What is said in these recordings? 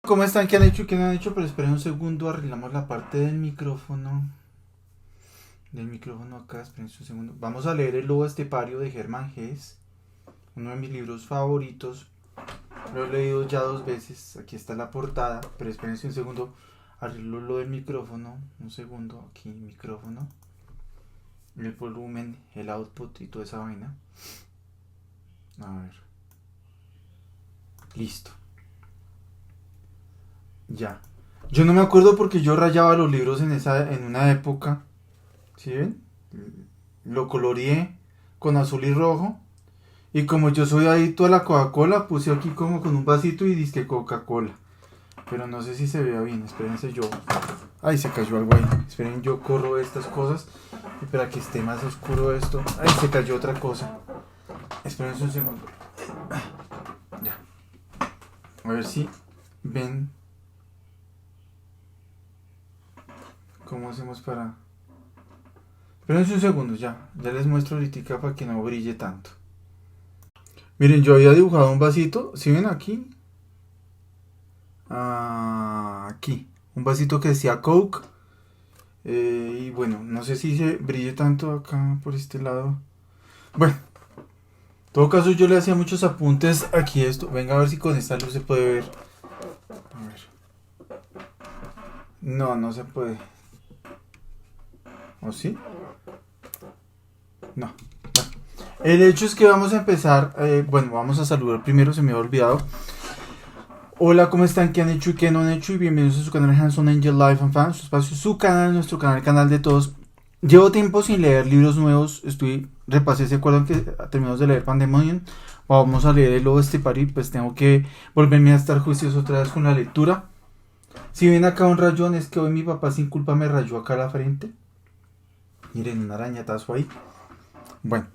¿Cómo están? ¿Qué han hecho? ¿Qué no han hecho? Pero esperen un segundo, arreglamos la parte del micrófono. Del micrófono acá, esperen un segundo. Vamos a leer El Lobo Estepario de Hermann Hesse, uno de mis libros favoritos. Lo he leído ya 2 veces. Aquí está la portada, pero espérense un segundo. Arreglo lo del micrófono. Un segundo, aquí, micrófono. El volumen, el output y toda esa vaina. A ver. Listo. Ya. Yo no me acuerdo porque yo rayaba los libros en una época. ¿Sí ven? Lo coloreé con azul y rojo. Y como yo soy adicto a la Coca-Cola, puse aquí como con un vasito y disque Coca-Cola. Pero no sé si se vea bien. Espérense yo. Ay, se cayó algo ahí. Esperen, yo corro estas cosas. Y para que esté más oscuro esto. Ay, se cayó otra cosa. Espérense un segundo. Ya. A ver si ven. ¿Cómo hacemos para...? Espérense un segundo, ya les muestro ahorita para que no brille tanto. Miren, yo había dibujado un vasito, ¿sí ven aquí? Aquí, un vasito que decía Coke. Y bueno, no sé si se brille tanto acá por este lado. Bueno, en todo caso yo le hacía muchos apuntes aquí a esto. Venga a ver si con esta luz se puede ver. A ver. No, no se puede. ¿O sí? No. El hecho es que vamos a empezar, bueno, vamos a saludar primero, se me había olvidado. Hola, ¿cómo están? ¿Qué han hecho y qué no han hecho? Y bienvenidos a su canal Hanson Angel Life and Fan, su espacio, su canal, nuestro canal, el canal de todos. Llevo tiempo sin leer libros nuevos, repasé, ¿se acuerdan que terminamos de leer Pandemonium? Vamos a leer El Lobo Estepario, pues tengo que volverme a estar juicioso otra vez con la lectura. Si ven acá un rayón, es que hoy mi papá sin culpa me rayó acá la frente. Miren, un arañatazo ahí. Bueno.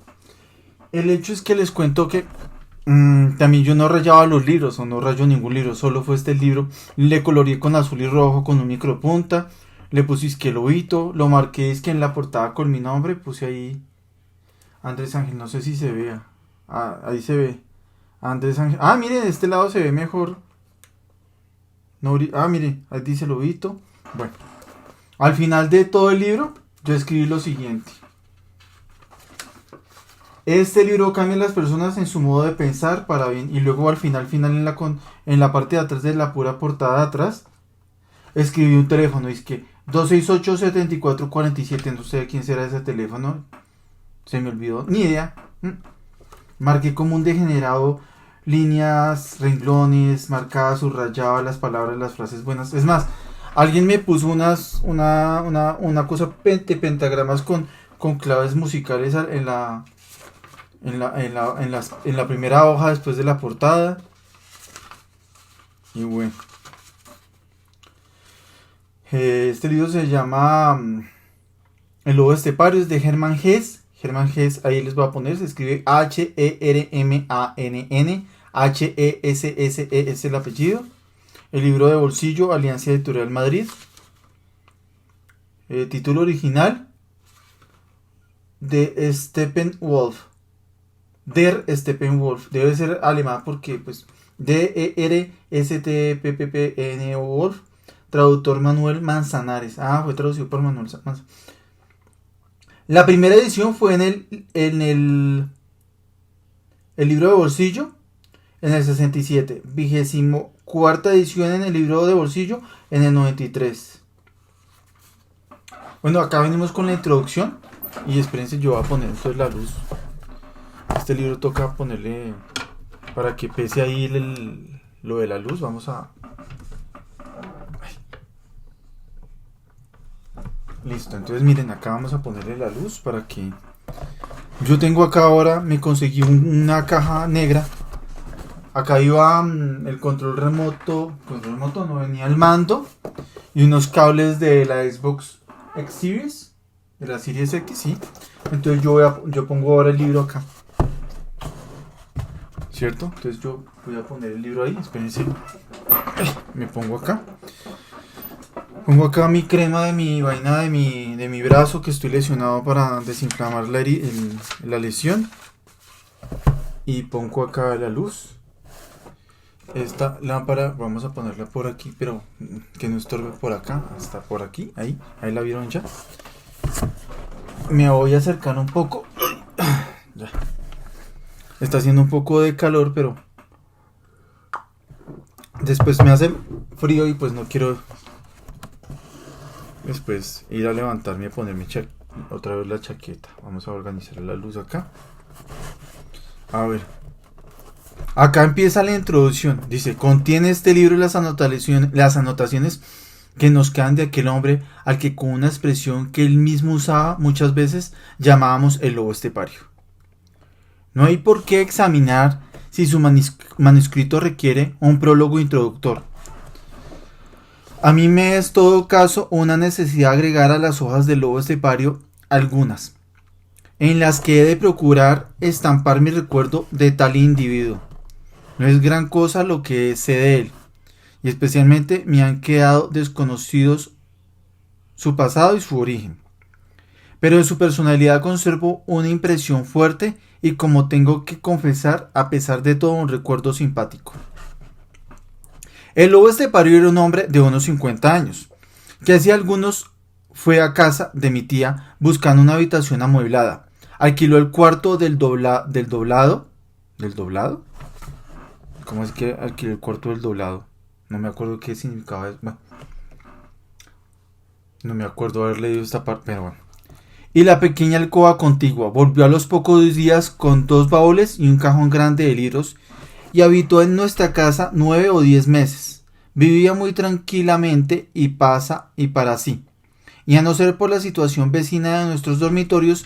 El hecho es que les cuento que también yo no rayaba los libros o no rayo ningún libro, solo fue este libro. Le coloreé con azul y rojo con un micropunta, le puse isque lobito, lo marqué es que en la portada con mi nombre, puse ahí Andrés Ángel, no sé si se vea. Ahí se ve. Andrés Ángel. Miren, de este lado se ve mejor. No, miren, ahí dice lobito. Bueno, al final de todo el libro, yo escribí lo siguiente. Este libro cambia a las personas en su modo de pensar para bien. Y luego al final en la parte de atrás de la pura portada de atrás, escribí un teléfono. Es que 268-7447. No sé quién será ese teléfono. Se me olvidó. Ni idea. Marqué como un degenerado líneas, renglones, marcaba, subrayaba las palabras, las frases buenas. Es más, alguien me puso una cosa de pentagramas con claves musicales en la primera hoja después de la portada. Y bueno, este libro se llama El Lobo Estepario, es de Hermann Hesse. Hermann Hesse, ahí les voy a poner, se escribe Hermann, Hesse es el apellido. El libro de bolsillo, Alianza Editorial Madrid. Título original de Steppenwolf. Der Steppenwolf, debe ser alemán porque pues DERSTPPN Wolf, traductor Manuel Manzanares. Fue traducido por Manuel Manzanares. La primera edición fue en el libro de bolsillo en el 67, 24ª edición en el libro de bolsillo en el 93. Bueno, acá venimos con la introducción y espérense, yo voy a poner entonces la luz. Este libro toca ponerle para que pese ahí lo de la luz. Vamos a... Listo, entonces miren, acá vamos a ponerle la luz para que... Yo tengo acá ahora, me conseguí una caja negra. Acá iba el control remoto no, venía el mando y unos cables de la Xbox X Series, de la Series X, sí. Entonces yo pongo ahora el libro acá. ¿Cierto? Entonces yo voy a poner el libro ahí, espérense. Me pongo acá. Pongo acá mi crema de mi vaina de mi brazo que estoy lesionado para desinflamar la lesión. Y pongo acá la luz. Esta lámpara vamos a ponerla por aquí, pero que no estorbe por acá, hasta por aquí, ahí la vieron ya. Me voy a acercar un poco. Ya. Está haciendo un poco de calor, pero después me hace frío y pues no quiero después ir a levantarme y a ponerme otra vez la chaqueta. Vamos a organizar la luz acá. A ver. Acá empieza la introducción. Dice, contiene este libro las anotaciones que nos quedan de aquel hombre al que con una expresión que él mismo usaba muchas veces llamábamos el lobo estepario. No hay por qué examinar si su manuscrito requiere un prólogo introductor. A mí me es todo caso una necesidad agregar a las hojas del lobo estepario algunas, en las que he de procurar estampar mi recuerdo de tal individuo. No es gran cosa lo que sé de él, y especialmente me han quedado desconocidos su pasado y su origen. Pero de su personalidad conservo una impresión fuerte y, como tengo que confesar, a pesar de todo, un recuerdo simpático. El lobo estepario era un hombre de unos 50 años, que hacía algunos fue a casa de mi tía buscando una habitación amueblada. Alquiló el cuarto del doblado. ¿Del doblado? ¿Cómo es que alquiló el cuarto del doblado? No me acuerdo qué significaba eso. Bueno, no me acuerdo haber leído esta parte, pero bueno. Y la pequeña alcoba contigua. Volvió a los pocos días con 2 baúles y un cajón grande de libros y habitó en nuestra casa 9 o 10 meses. Vivía muy tranquilamente y para sí. Y a no ser por la situación vecina de nuestros dormitorios,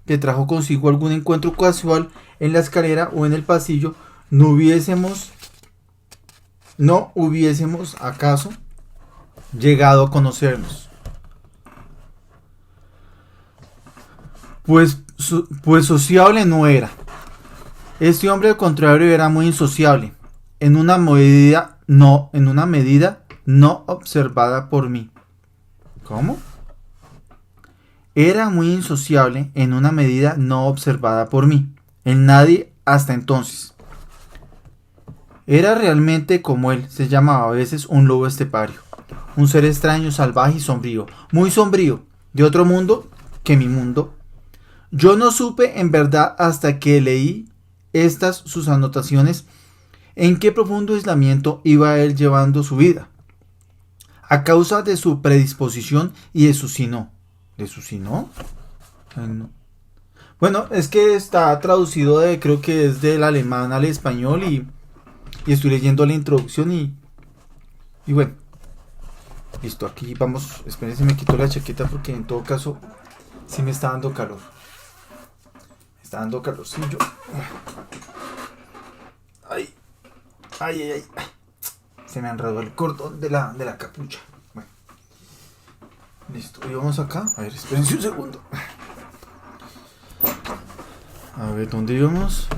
que trajo consigo algún encuentro casual en la escalera o en el pasillo, no hubiésemos acaso llegado a conocernos. Pues sociable no era. Este hombre, al contrario, era muy insociable, en una medida no observada por mí. ¿Cómo? Era muy insociable en una medida no observada por mí, en nadie hasta entonces. Era realmente como él, se llamaba a veces un lobo estepario, un ser extraño, salvaje y sombrío, muy sombrío, de otro mundo que mi mundo. Yo no supe en verdad hasta que leí estas sus anotaciones en qué profundo aislamiento iba él llevando su vida, a causa de su predisposición y de su sino. ¿De su sino? No. Bueno, es que está traducido creo que es del alemán al español y estoy leyendo la introducción y bueno. Listo, aquí vamos. Espérense, me quito la chaqueta porque en todo caso sí me está dando calor. Me está dando calorcillo. Ay. Se me enredó el cordón de la capucha. Bueno. Listo, y vamos acá. A ver, espérense un segundo. A ver, ¿dónde íbamos?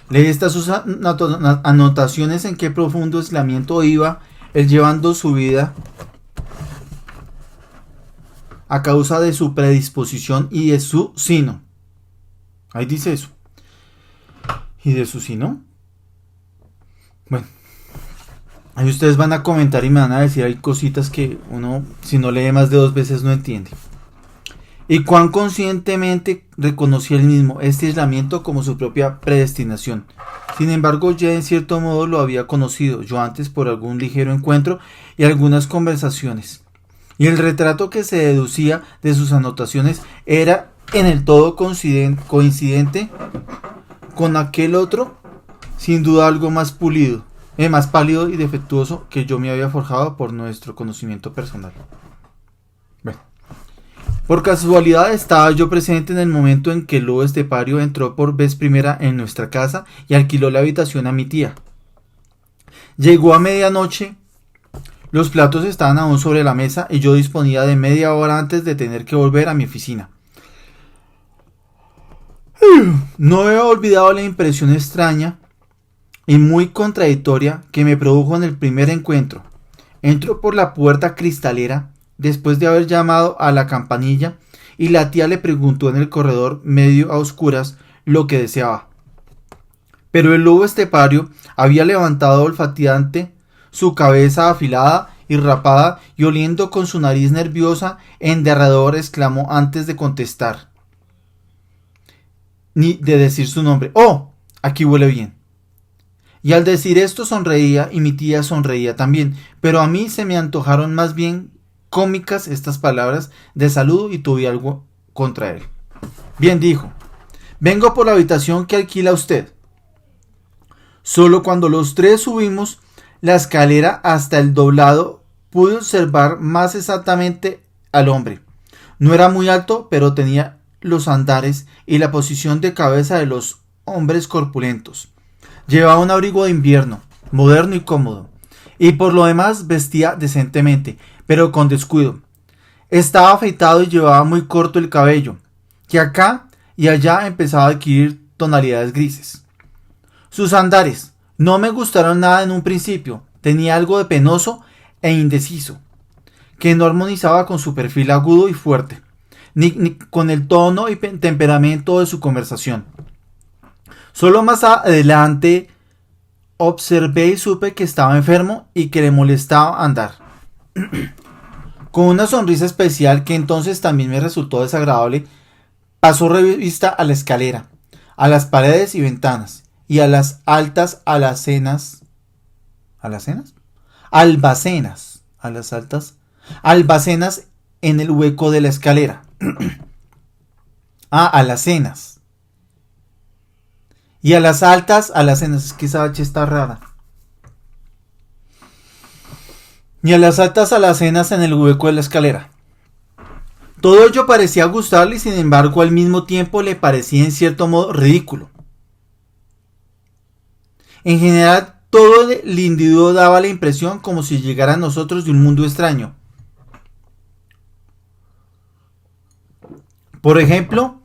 Leí estas sus anotaciones en qué profundo aislamiento iba él llevando su vida a causa de su predisposición y de su sino. Ahí dice eso. ¿Y de su sino? Bueno. Ahí ustedes van a comentar y me van a decir, hay cositas que uno, si no lee más de 2 veces, no entiende. Y cuán conscientemente reconocía él mismo este aislamiento como su propia predestinación. Sin embargo, ya en cierto modo lo había conocido yo antes por algún ligero encuentro y algunas conversaciones. Y el retrato que se deducía de sus anotaciones era en el todo coincidente con aquel otro, sin duda algo más pulido. Más pálido y defectuoso que yo me había forjado por nuestro conocimiento personal. Bueno. Por casualidad estaba yo presente en el momento en que el lobo estepario entró por vez primera en nuestra casa y alquiló la habitación a mi tía. Llegó a medianoche, los platos estaban aún sobre la mesa y yo disponía de media hora antes de tener que volver a mi oficina. No he olvidado la impresión extraña y muy contradictoria que me produjo en el primer encuentro. Entró por la puerta cristalera después de haber llamado a la campanilla y la tía le preguntó en el corredor medio a oscuras lo que deseaba. Pero el lobo estepario había levantado olfateante su cabeza afilada y rapada, y oliendo con su nariz nerviosa en derredor exclamó antes de contestar ni de decir su nombre: ¡Oh! Aquí huele bien. Y al decir esto sonreía, y mi tía sonreía también, pero a mí se me antojaron más bien cómicas estas palabras de saludo y tuve algo contra él. Bien, dijo: vengo por la habitación que alquila usted. Solo cuando los tres subimos la escalera hasta el doblado pude observar más exactamente al hombre. No era muy alto, pero tenía los andares y la posición de cabeza de los hombres corpulentos. Llevaba un abrigo de invierno, moderno y cómodo, y por lo demás vestía decentemente, pero con descuido. Estaba afeitado y llevaba muy corto el cabello, que acá y allá empezaba a adquirir tonalidades grises. Sus andares no me gustaron nada en un principio. Tenía algo de penoso e indeciso, que no armonizaba con su perfil agudo y fuerte, ni con el tono y temperamento de su conversación. Solo más adelante observé y supe que estaba enfermo y que le molestaba andar. Con una sonrisa especial que entonces también me resultó desagradable, pasó revista a la escalera, a las paredes y ventanas, y a las altas alacenas. ¿Alacenas? Albacenas. A las altas albacenas en el hueco de la escalera. Alacenas. Y a las altas alacenas. Es que esa H está rara. Y a las altas alacenas en el hueco de la escalera. Todo ello parecía gustarle y sin embargo al mismo tiempo le parecía en cierto modo ridículo. En general, todo el individuo daba la impresión como si llegara a nosotros de un mundo extraño. Por ejemplo,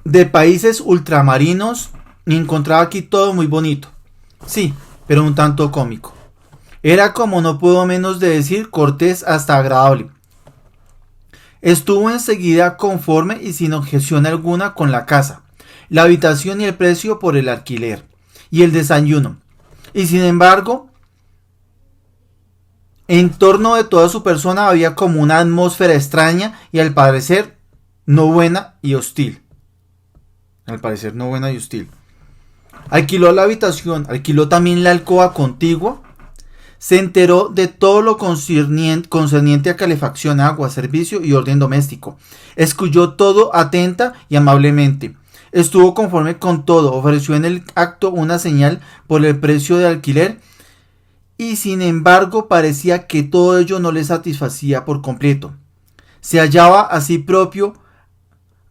de países ultramarinos, y encontraba aquí todo muy bonito. Sí, pero un tanto cómico. Era, como no puedo menos de decir, cortés hasta agradable. Estuvo enseguida conforme y sin objeción alguna con la casa, la habitación y el precio por el alquiler y el desayuno, y sin embargo, en torno de toda su persona había como una atmósfera extraña y al parecer no buena y hostil. Alquiló la habitación, alquiló también la alcoba contigua, se enteró de todo lo concerniente a calefacción, agua, servicio y orden doméstico. Escuchó todo atenta y amablemente. Estuvo conforme con todo, ofreció en el acto una señal por el precio de alquiler y sin embargo parecía que todo ello no le satisfacía por completo. Se hallaba así propio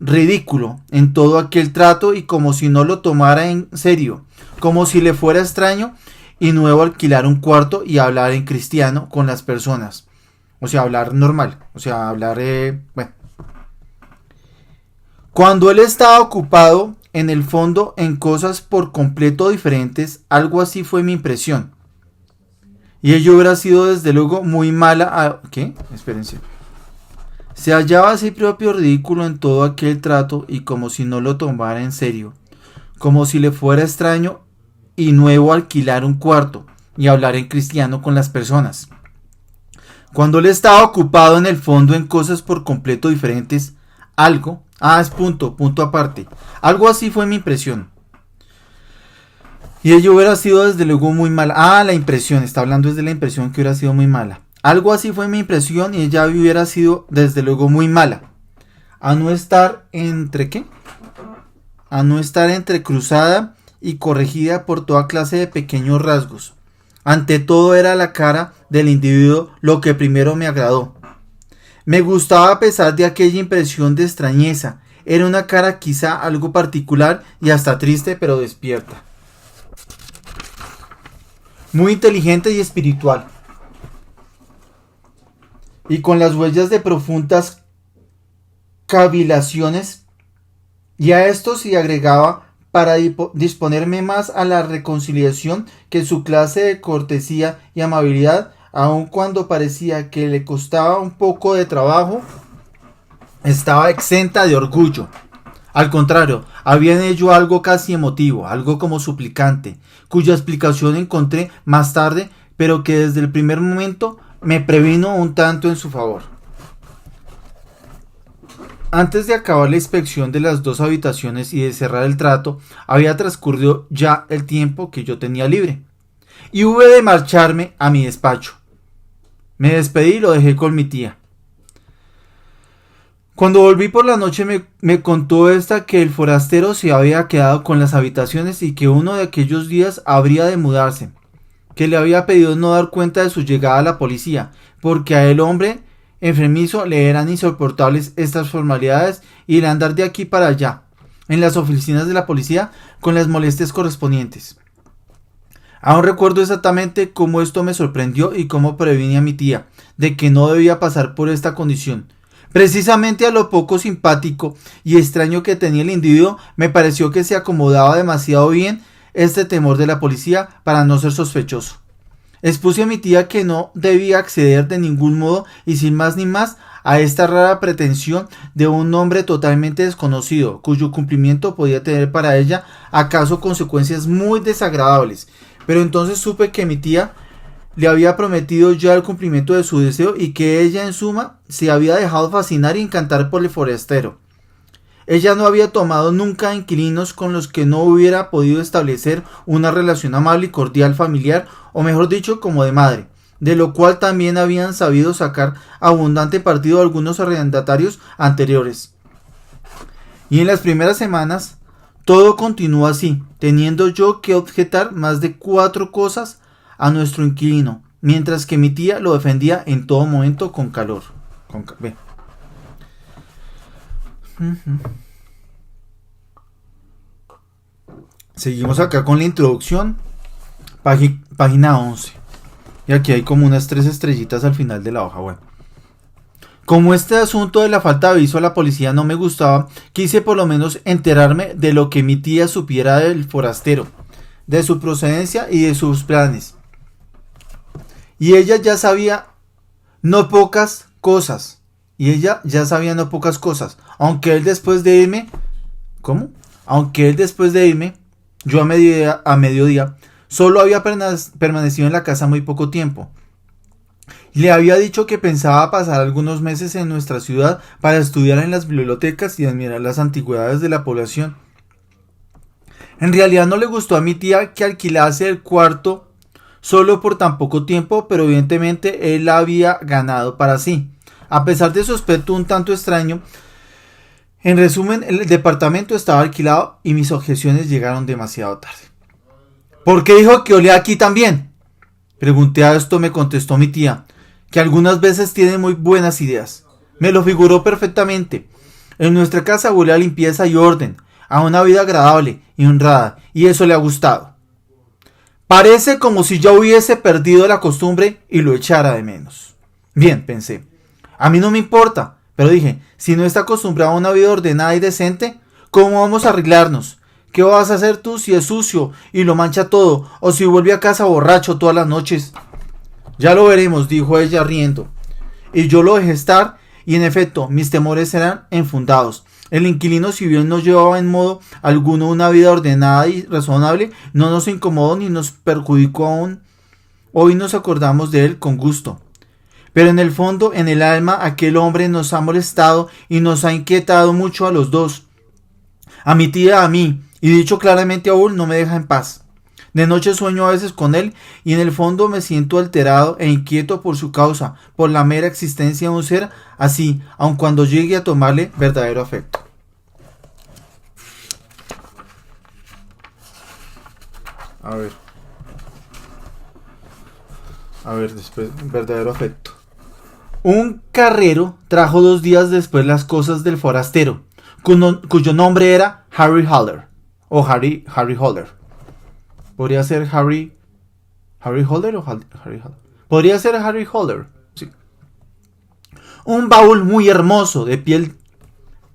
ridículo en todo aquel trato y como si no lo tomara en serio, como si le fuera extraño y nuevo alquilar un cuarto y hablar en cristiano con las personas. O sea, hablar normal, o sea, hablar, bueno. Cuando él estaba ocupado, en el fondo, en cosas por completo diferentes, algo así fue mi impresión. Y ello hubiera sido desde luego muy mala. ¿Qué? Espérense. Se hallaba así propio ridículo en todo aquel trato y como si no lo tomara en serio, como si le fuera extraño y nuevo alquilar un cuarto y hablar en cristiano con las personas. Cuando él estaba ocupado en el fondo en cosas por completo diferentes, algo, es punto aparte, algo así fue mi impresión. Y ello hubiera sido desde luego muy mala. La impresión, está hablando desde la impresión que hubiera sido muy mala. Algo así fue mi impresión y ella hubiera sido desde luego muy mala. A no estar entrecruzada y corregida por toda clase de pequeños rasgos. Ante todo era la cara del individuo lo que primero me agradó. Me gustaba a pesar de aquella impresión de extrañeza. Era una cara quizá algo particular y hasta triste, pero despierta. Muy inteligente y espiritual. Y con las huellas de profundas cavilaciones. Y a esto se agregaba, para disponerme más a la reconciliación, que su clase de cortesía y amabilidad, aun cuando parecía que le costaba un poco de trabajo, estaba exenta de orgullo. Al contrario, había en ello algo casi emotivo, algo como suplicante, cuya explicación encontré más tarde, pero que desde el primer momento me previno un tanto en su favor. Antes de acabar la inspección de las 2 habitaciones y de cerrar el trato, había transcurrido ya el tiempo que yo tenía libre, y hube de marcharme a mi despacho. Me despedí y lo dejé con mi tía. Cuando volví por la noche me contó esta que el forastero se había quedado con las habitaciones y que uno de aquellos días habría de mudarse, que le había pedido no dar cuenta de su llegada a la policía, porque a el hombre enfermizo le eran insoportables estas formalidades y el andar de aquí para allá, en las oficinas de la policía, con las molestias correspondientes. Aún recuerdo exactamente cómo esto me sorprendió y cómo previne a mi tía de que no debía pasar por esta condición. Precisamente a lo poco simpático y extraño que tenía el individuo, me pareció que se acomodaba demasiado bien este temor de la policía para no ser sospechoso. Expuse a mi tía que no debía acceder de ningún modo y sin más ni más a esta rara pretensión de un hombre totalmente desconocido, cuyo cumplimiento podía tener para ella acaso consecuencias muy desagradables. Pero entonces supe que mi tía le había prometido ya el cumplimiento de su deseo y que ella en suma se había dejado fascinar y encantar por el forastero. Ella no había tomado nunca inquilinos con los que no hubiera podido establecer una relación amable y cordial familiar, o mejor dicho, como de madre, de lo cual también habían sabido sacar abundante partido algunos arrendatarios anteriores. Y en las primeras semanas todo continuó así, teniendo yo que objetar más de 4 cosas a nuestro inquilino, mientras que mi tía lo defendía en todo momento con calor. Seguimos acá con la introducción, página 11. Y aquí hay como unas 3 estrellitas al final de la hoja. Bueno, como este asunto de la falta de aviso a la policía no me gustaba, quise por lo menos enterarme de lo que mi tía supiera del forastero, de su procedencia y de sus planes. Y ella ya sabía no pocas cosas. Aunque él después de irme... ¿Cómo? Aunque él después de irme, yo a mediodía, solo había permanecido en la casa muy poco tiempo. Le había dicho que pensaba pasar algunos meses en nuestra ciudad para estudiar en las bibliotecas y admirar las antigüedades de la población. En realidad no le gustó a mi tía que alquilase el cuarto solo por tan poco tiempo, pero evidentemente él la había ganado para sí. A pesar de su aspecto un tanto extraño, en resumen, el departamento estaba alquilado y mis objeciones llegaron demasiado tarde. ¿Por qué dijo que olía aquí también? Pregunté. A esto me contestó mi tía, que algunas veces tiene muy buenas ideas. Me lo figuró perfectamente. En nuestra casa huele a limpieza y orden, a una vida agradable y honrada, y eso le ha gustado. Parece como si ya hubiese perdido la costumbre y lo echara de menos. Bien, pensé, a mí no me importa, pero dije, si no está acostumbrado a una vida ordenada y decente, ¿cómo vamos a arreglarnos? ¿Qué vas a hacer tú si es sucio y lo mancha todo, o si vuelve a casa borracho todas las noches? Ya lo veremos, dijo ella riendo. Y yo lo dejé estar, y en efecto, mis temores eran infundados. El inquilino, si bien no llevaba en modo alguno una vida ordenada y razonable, no nos incomodó ni nos perjudicó aún. Hoy nos acordamos de él con gusto. Pero en el fondo, en el alma, aquel hombre nos ha molestado y nos ha inquietado mucho a los dos. A mi tía, a mí, y dicho claramente aún, no me deja en paz. De noche sueño a veces con él y en el fondo me siento alterado e inquieto por su causa, por la mera existencia de un ser así, aun cuando llegue a tomarle verdadero afecto. A ver, después, verdadero afecto. Un carrero trajo 2 días después las cosas del forastero, cuyo nombre era Harry Holder, o Harry Holder. Podría ser Harry Holder o Harry Holder. Podría ser Harry Holder, sí. Un baúl muy hermoso de piel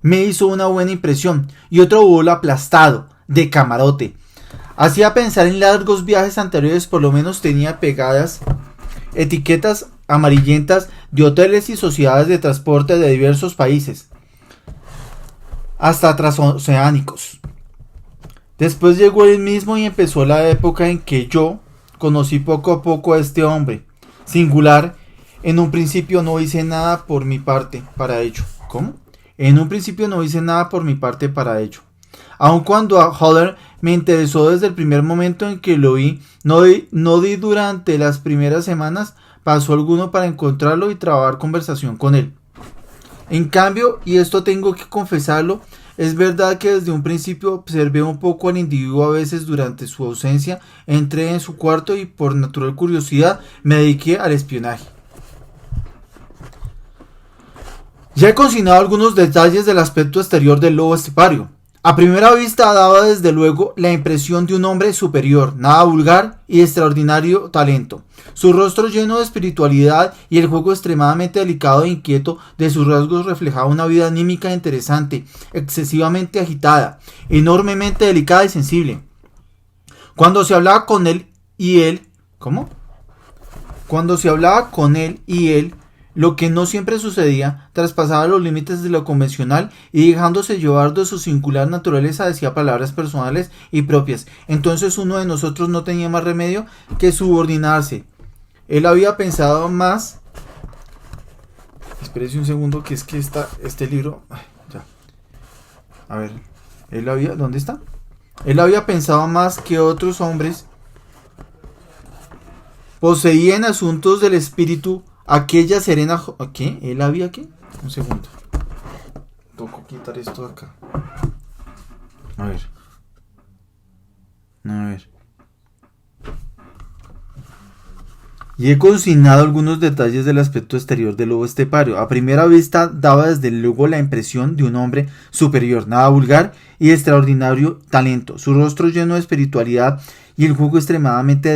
me hizo una buena impresión, y otro baúl aplastado, de camarote. Hacía pensar en largos viajes anteriores, por lo menos tenía pegadas etiquetas amarillentas de hoteles y sociedades de transporte de diversos países, hasta transoceánicos. Después llegó él mismo y empezó la época en que yo conocí poco a poco a este hombre. Singular, en un principio no hice nada por mi parte para ello. ¿Cómo? En un principio no hice nada por mi parte para ello. Aun cuando a Holler me interesó desde el primer momento en que lo vi, no di durante las primeras semanas paso alguno para encontrarlo y trabar conversación con él. En cambio, y esto tengo que confesarlo, es verdad que desde un principio observé un poco al individuo. A veces durante su ausencia entré en su cuarto y por natural curiosidad me dediqué al espionaje. Ya he consignado algunos detalles del aspecto exterior del lobo estepario. A primera vista daba desde luego la impresión de un hombre superior, nada vulgar y de extraordinario talento. Su rostro lleno de espiritualidad y el juego extremadamente delicado e inquieto de sus rasgos reflejaba una vida anímica interesante, excesivamente agitada, enormemente delicada y sensible. Cuando se hablaba con él y él, lo que no siempre sucedía, traspasaba los límites de lo convencional y dejándose llevar de su singular naturaleza decía palabras personales y propias. Entonces uno de nosotros no tenía más remedio que subordinarse. Él había pensado más... Espérese un segundo, que es que este libro... Ya. A ver, ¿dónde está? Él había pensado más que otros hombres. Poseía en asuntos del espíritu aquella serena... ¿Qué? ¿Él había qué? Un segundo. Toco quitar esto de acá. A ver. Y he consignado algunos detalles del aspecto exterior del lobo estepario. A primera vista daba desde luego la impresión de un hombre superior, nada vulgar y de extraordinario talento. Su rostro lleno de espiritualidad y el juego extremadamente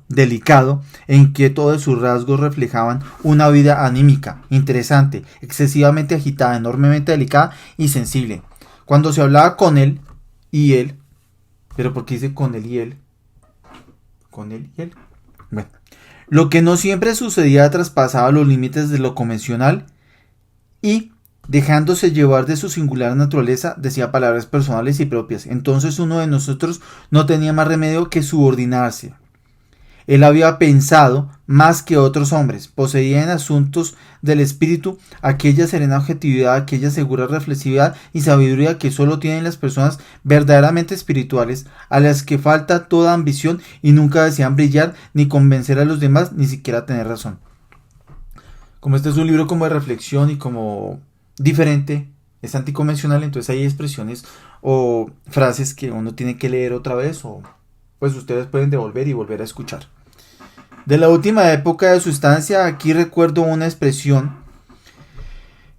delicado e inquieto de sus rasgos reflejaban una vida anímica, interesante, excesivamente agitada, enormemente delicada y sensible. Cuando se hablaba con él y él, ¿pero por qué dice con él y él? Con él y él. Bueno, lo que no siempre sucedía traspasaba los límites de lo convencional y, dejándose llevar de su singular naturaleza, decía palabras personales y propias. Entonces uno de nosotros no tenía más remedio que subordinarse. Él había pensado más que otros hombres, poseía en asuntos del espíritu aquella serena objetividad, aquella segura reflexividad y sabiduría que solo tienen las personas verdaderamente espirituales, a las que falta toda ambición y nunca desean brillar ni convencer a los demás, ni siquiera tener razón. Como este es un libro como de reflexión y como diferente, es anticonvencional, entonces hay expresiones o frases que uno tiene que leer otra vez o pues ustedes pueden devolver y volver a escuchar. De la última época de su estancia, aquí recuerdo una expresión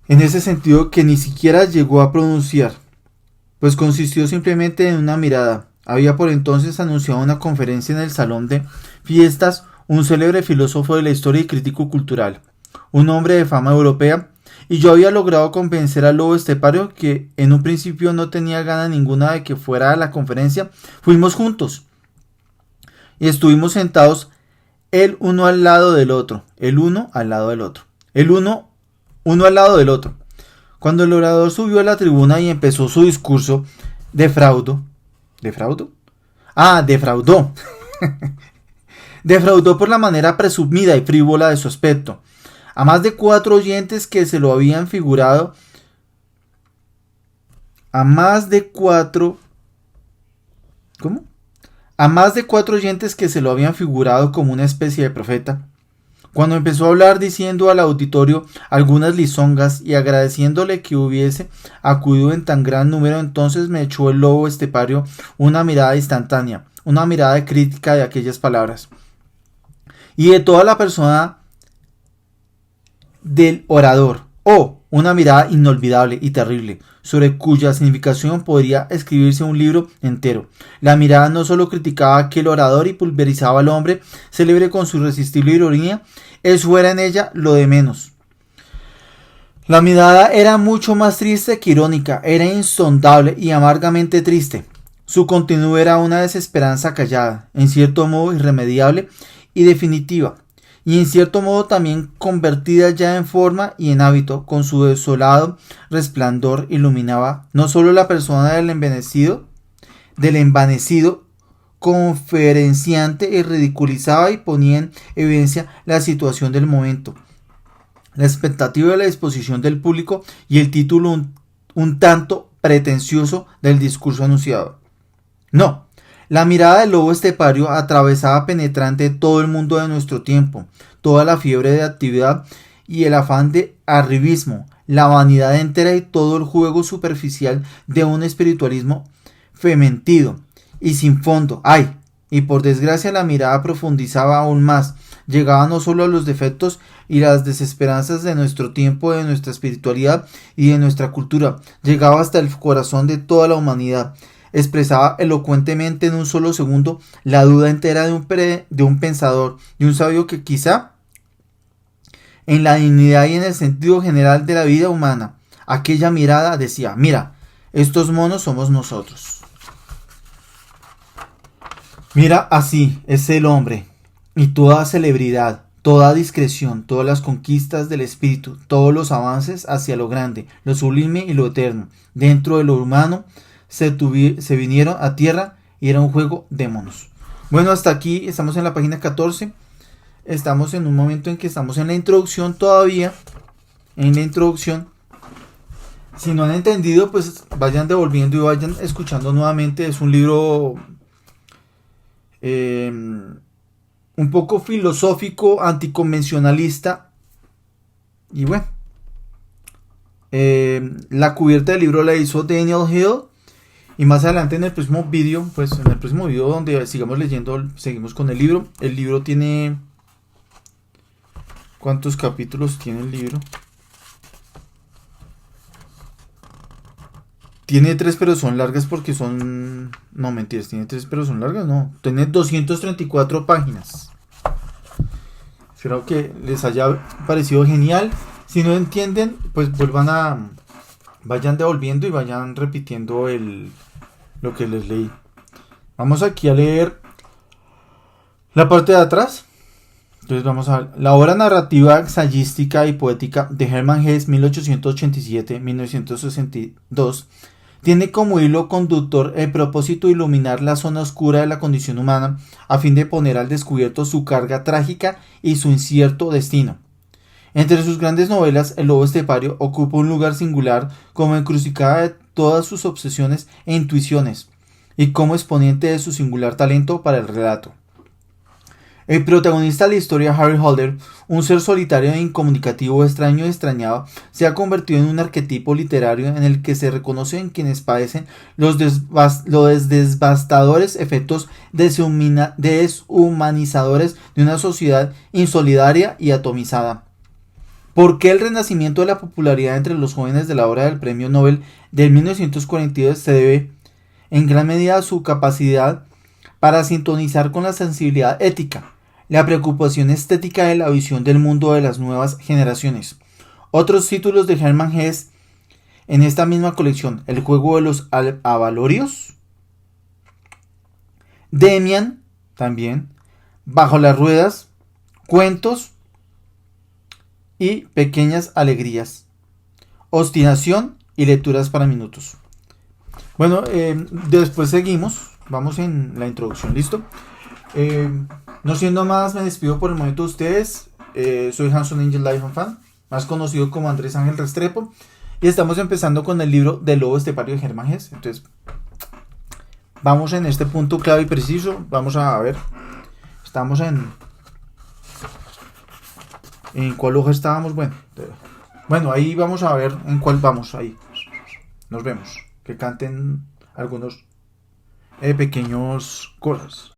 en ese sentido que ni siquiera llegó a pronunciar, pues consistió simplemente en una mirada. Había por entonces anunciado una conferencia en el salón de fiestas un célebre filósofo de la historia y crítico cultural, un hombre de fama europea, y yo había logrado convencer al lobo estepario, que en un principio no tenía gana ninguna de que fuera a la conferencia. Fuimos juntos y estuvimos sentados el uno al lado del otro. Cuando el orador subió a la tribuna y empezó su discurso, defraudó. Defraudó por la manera presumida y frívola de su aspecto. A más de 4 oyentes que se lo habían figurado. A más de cuatro oyentes que se lo habían figurado como una especie de profeta. Cuando empezó a hablar diciendo al auditorio algunas lisonjas y agradeciéndole que hubiese acudido en tan gran número, entonces me echó el lobo estepario una mirada instantánea, una mirada de crítica de aquellas palabras y de toda la persona del orador, una mirada inolvidable y terrible, sobre cuya significación podría escribirse un libro entero. La mirada no solo criticaba a aquel orador y pulverizaba al hombre célebre con su irresistible ironía, eso era en ella lo de menos. La mirada era mucho más triste que irónica, era insondable y amargamente triste. Su contenido era una desesperanza callada, en cierto modo irremediable y definitiva, y en cierto modo también convertida ya en forma y en hábito. Con su desolado resplandor iluminaba no solo la persona del envejecido, del envanecido conferenciante y ridiculizaba y ponía en evidencia la situación del momento, la expectativa de la disposición del público y el título un tanto pretencioso del discurso anunciado. No, la mirada del lobo estepario atravesaba penetrante todo el mundo de nuestro tiempo, toda la fiebre de actividad y el afán de arribismo, la vanidad entera y todo el juego superficial de un espiritualismo fementido y sin fondo. ¡Ay! Y por desgracia la mirada profundizaba aún más, llegaba no solo a los defectos y las desesperanzas de nuestro tiempo, de nuestra espiritualidad y de nuestra cultura, llegaba hasta el corazón de toda la humanidad, expresaba elocuentemente en un solo segundo la duda entera de un pensador, de un sabio que quizá en la dignidad y en el sentido general de la vida humana, aquella mirada decía: mira, estos monos somos nosotros. Mira, así es el hombre, y toda celebridad, toda discreción, todas las conquistas del espíritu, todos los avances hacia lo grande, lo sublime y lo eterno, dentro de lo humano, se vinieron a tierra y era un juego de monos. Bueno, hasta aquí estamos en la página 14. Estamos en un momento en que estamos en la introducción todavía. En la introducción. Si no han entendido, pues vayan devolviendo y vayan escuchando nuevamente. Es un libro un poco filosófico, anticonvencionalista. Y bueno, la cubierta del libro la hizo Daniel Hill. Y más adelante en el próximo vídeo, pues en el próximo vídeo donde sigamos leyendo, seguimos con el libro. El libro tiene... ¿Cuántos capítulos tiene el libro? Tiene 3, pero son largas porque son... No, mentiras, tiene 3, pero son largas, no. Tiene 234 páginas. Espero que les haya parecido genial. Si no entienden, pues vayan devolviendo y vayan repitiendo lo que les leí. Vamos aquí a leer la parte de atrás. Entonces vamos a ver. La obra narrativa, ensayística y poética de Hermann Hesse 1887-1962 tiene como hilo conductor el propósito de iluminar la zona oscura de la condición humana a fin de poner al descubierto su carga trágica y su incierto destino. Entre sus grandes novelas, El lobo estepario ocupa un lugar singular como encrucijada de todas sus obsesiones e intuiciones y como exponente de su singular talento para el relato. El protagonista de la historia, Harry Holder, un ser solitario e incomunicativo, extraño y extrañado, se ha convertido en un arquetipo literario en el que se reconocen quienes padecen los devastadores efectos deshumanizadores de una sociedad insolidaria y atomizada. ¿Por qué el renacimiento de la popularidad entre los jóvenes de la obra del Premio Nobel de 1942 se debe en gran medida a su capacidad para sintonizar con la sensibilidad ética, la preocupación estética de la visión del mundo de las nuevas generaciones? Otros títulos de Hermann Hesse en esta misma colección: El juego de los avalorios, Demian, también, Bajo las ruedas, Cuentos y Pequeñas alegrías, Obstinación y Lecturas para minutos. Bueno, después seguimos. Vamos en la introducción, ¿listo? No siendo más, me despido por el momento de ustedes. Soy Hanson Angel Life and Fan, más conocido como Andrés Ángel Restrepo, y estamos empezando con el libro del lobo estepario de Hermann Hesse. Entonces, vamos en este punto clave y preciso. Vamos a ver. Estamos ¿en cuál hoja estábamos? Bueno, ahí vamos a ver en cuál vamos. Ahí. Nos vemos. Que canten algunos pequeños coros.